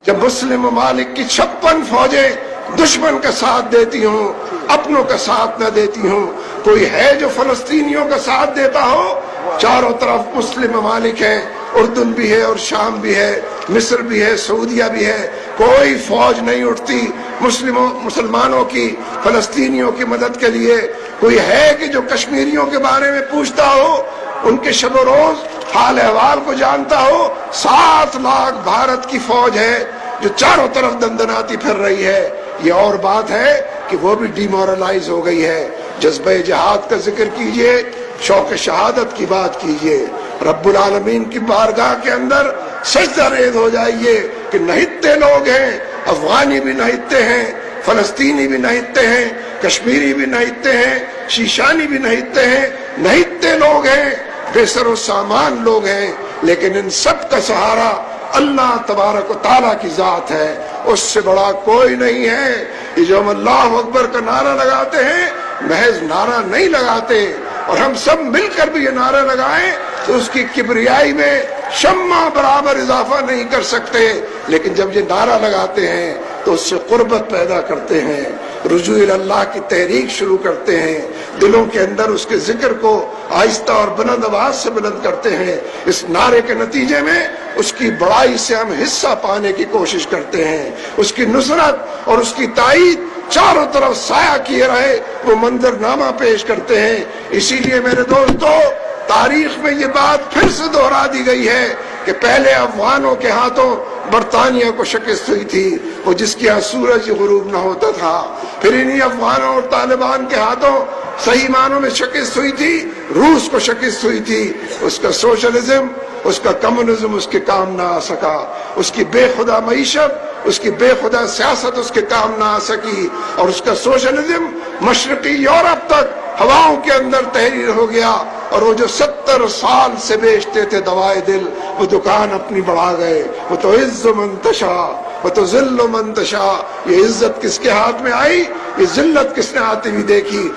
جب مسلم ممالک کی 56 فوجیں دشمن کا ساتھ دیتی ہوں، اپنوں کا ساتھ نہ دیتی ہوں، کوئی ہے جو فلسطینیوں کا ساتھ دیتا ہو؟ چاروں طرف مسلم ممالک ہیں، اردن بھی ہے اور شام بھی ہے، مصر بھی ہے، سعودیہ بھی ہے، کوئی فوج نہیں اٹھتی مسلمانوں کی فلسطینیوں کی مدد کے لیے۔ کوئی ہے کہ جو کشمیریوں کے بارے میں پوچھتا ہو، ان کے شب و روز حال احوال کو جانتا ہو؟ 7 لاکھ بھارت کی فوج ہے جو چاروں طرف دندناتی پھر رہی ہے۔ یہ اور بات ہے کہ وہ بھی ڈی مورلائز ہو گئی ہے۔ جذبہ جہاد کا ذکر کیجئے، شوق شہادت کی بات کیجئے، رب العالمین کی بارگاہ کے اندر سجدہ ریز ہو جائیے کہ نہتے لوگ ہیں، افغانی بھی نہتے ہیں، فلسطینی بھی نہتے ہیں، کشمیری بھی نہتے ہیں، شیشانی بھی نہتے ہیں، نہتے لوگ ہیں، بے سر و سامان لوگ ہیں، لیکن ان سب کا سہارا اللہ تبارک و تعالیٰ کی ذات ہے، اس سے بڑا کوئی نہیں ہے۔ یہ جو ہم اللہ اکبر کا نعرہ لگاتے ہیں، محض نعرہ نہیں لگاتے، اور ہم سب مل کر بھی یہ نعرہ لگائیں تو اس کی کبریائی میں شمع برابر اضافہ نہیں کر سکتے، لیکن جب یہ نعرہ لگاتے ہیں تو اس سے قربت پیدا کرتے ہیں، رجوع اللہ کی تحریک شروع کرتے ہیں، دلوں کے اندر اس کے ذکر کو آہستہ اور بلند آواز سے بلند کرتے ہیں۔ اس نعرے کے نتیجے میں اس کی بڑائی سے ہم حصہ پانے کی کوشش کرتے ہیں، اس کی نصرت اور اس کی تائید چاروں طرف سایہ کیے رہے وہ منظرنامہ پیش کرتے ہیں۔ اسی لیے میرے دوستو، تاریخ میں یہ بات پھر سے دہرا دی گئی ہے کہ پہلے افغانوں کے ہاتھوں برطانیہ کو شکست ہوئی تھی، وہ جس کے ہاں سورج غروب نہ ہوتا تھا، پھر انہی افغانوں اور طالبان کے ہاتھوں صحیح معنوں میں شکست ہوئی تھی، روس کو شکست ہوئی تھی، اس کا سوشلزم، اس کا کمیونزم اس کے کام نہ آ سکا، اس کی بے خدا معیشت، اس کی بے خدا سیاست اس کے کام نہ آ سکی، اور اس کا سوشلزم مشرقی یورپ تک ہواؤں کے اندر تحریر ہو گیا، اور وہ جو 70 سال سے بیچتے تھے دوائے دل، وہ دکان اپنی بڑھا گئے۔ وہ تو عز من تشاء وہ تو ذل من تشاء، یہ عزت کس کے ہاتھ میں آئی، یہ ذلت کس نے آتی ہوئی دیکھی؟